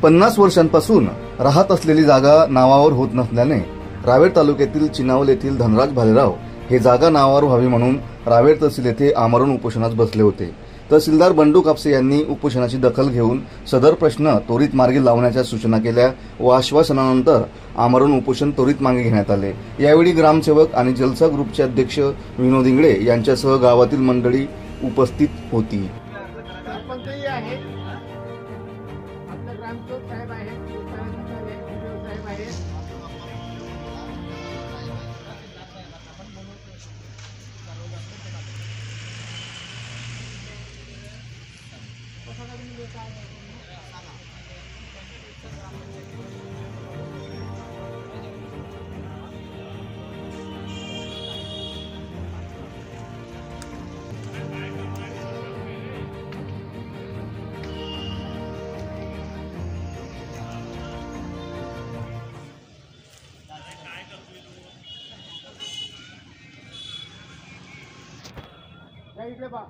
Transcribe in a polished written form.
50 वर्षांपासून राहत असलेली जागा नावावर होत नसल्याने रावेर तालुक्यातील चिनावल येथील धनराज भालेराव हे जागा नावावर व्हावी म्हणून रावेर तहसील येथे आमरण उपोषणास बसले होते। तहसीलदार बंडू कापसे यांनी उपोषणाची दखल घेऊन सदर प्रश्न त्वरित मार्गी लावण्याच्या सूचना केल्या व आश्वासनानंतर आमरण उपोषण त्वरित मागे घेण्यात आले। यावेळी ग्रामसेवक आणि जलसा ग्रुपचे अध्यक्ष विनोद इंगळे यांच्यासह गावातील मंडळी उपस्थित होती। इकडे बघा